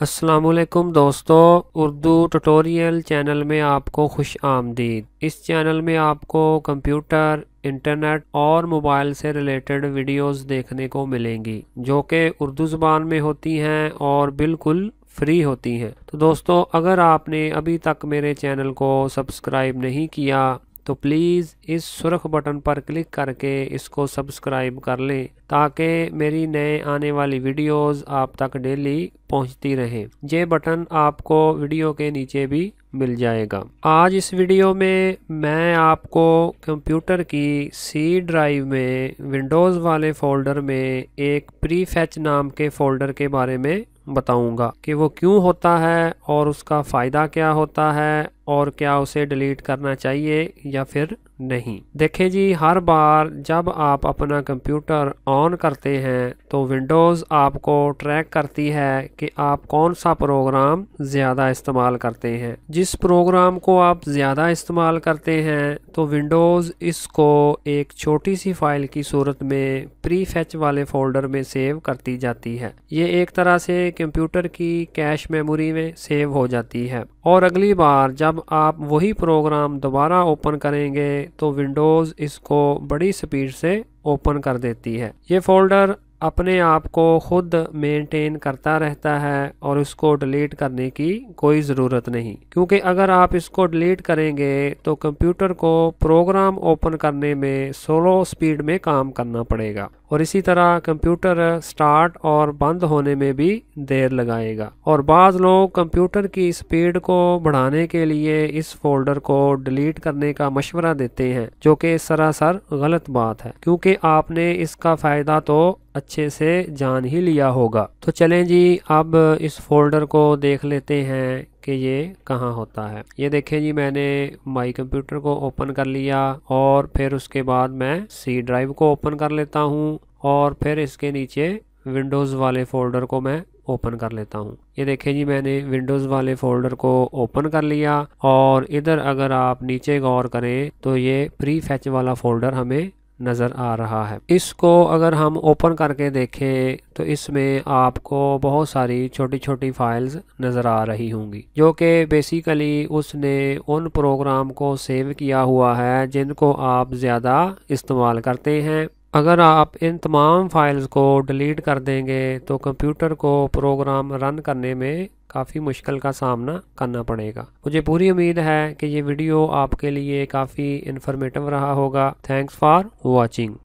अस्सलामुअलैकुम दोस्तों, Urdu tutorial channel में आपको खुश आमदीद। इस चैनल में आपको कंप्यूटर, इंटरनेट और मोबाइल से रिलेटेड वीडियोस देखने को मिलेंगी जो कि उर्दू ज़ुबान में होती हैं और बिल्कुल फ्री होती हैं। तो दोस्तों, अगर आपने अभी तक मेरे चैनल को सब्सक्राइब नहीं किया तो प्लीज़ इस सुर्ख बटन पर क्लिक करके इसको सब्सक्राइब कर लें ताकि मेरी नए आने वाली वीडियोस आप तक डेली पहुंचती रहें। ये बटन आपको वीडियो के नीचे भी मिल जाएगा। आज इस वीडियो में मैं आपको कंप्यूटर की सी ड्राइव में विंडोज़ वाले फ़ोल्डर में एक प्रीफेच नाम के फ़ोल्डर के बारे में बताऊंगा कि वो क्यों होता है और उसका फ़ायदा क्या होता है और क्या उसे डिलीट करना चाहिए या फिर नहीं। देखिए जी, हर बार जब आप अपना कंप्यूटर ऑन करते हैं तो विंडोज़ आपको ट्रैक करती है कि आप कौन सा प्रोग्राम ज़्यादा इस्तेमाल करते हैं। जिस प्रोग्राम को आप ज़्यादा इस्तेमाल करते हैं तो विंडोज़ इसको एक छोटी सी फाइल की सूरत में प्रीफेच वाले फ़ोल्डर में सेव करती जाती है। ये एक तरह से कंप्यूटर की कैश मेमोरी में सेव हो जाती है और अगली बार जब आप वही प्रोग्राम दोबारा ओपन करेंगे तो विंडोज़ इसको बड़ी स्पीड से ओपन कर देती है। ये फ़ोल्डर अपने आप को खुद मेंटेन करता रहता है और इसको डिलीट करने की कोई ज़रूरत नहीं, क्योंकि अगर आप इसको डिलीट करेंगे तो कंप्यूटर को प्रोग्राम ओपन करने में स्लो स्पीड में काम करना पड़ेगा और इसी तरह कंप्यूटर स्टार्ट और बंद होने में भी देर लगाएगा। और बाज़ लोग कंप्यूटर की स्पीड को बढ़ाने के लिए इस फोल्डर को डिलीट करने का मशवरा देते हैं, जो कि सरासर गलत बात है, क्योंकि आपने इसका फ़ायदा तो अच्छे से जान ही लिया होगा। तो चलें जी, अब इस फोल्डर को देख लेते हैं कि ये कहाँ होता है। ये देखें जी, मैंने माई कंप्यूटर को ओपन कर लिया और फिर उसके बाद मैं सी ड्राइव को ओपन कर लेता हूँ और फिर इसके नीचे विंडोज़ वाले फ़ोल्डर को मैं ओपन कर लेता हूँ। ये देखें जी, मैंने विंडोज़ वाले फ़ोल्डर को ओपन कर लिया और इधर अगर आप नीचे गौर करें तो ये प्रीफेच वाला फ़ोल्डर हमें नज़र आ रहा है। इसको अगर हम ओपन करके देखें तो इसमें आपको बहुत सारी छोटी छोटी फाइल्स नज़र आ रही होंगी, जो कि बेसिकली उसने उन प्रोग्राम को सेव किया हुआ है जिनको आप ज़्यादा इस्तेमाल करते हैं। अगर आप इन तमाम फाइल्स को डिलीट कर देंगे तो कंप्यूटर को प्रोग्राम रन करने में काफ़ी मुश्किल का सामना करना पड़ेगा। मुझे पूरी उम्मीद है कि ये वीडियो आपके लिए काफ़ी इन्फॉर्मेटिव रहा होगा। Thanks for watching.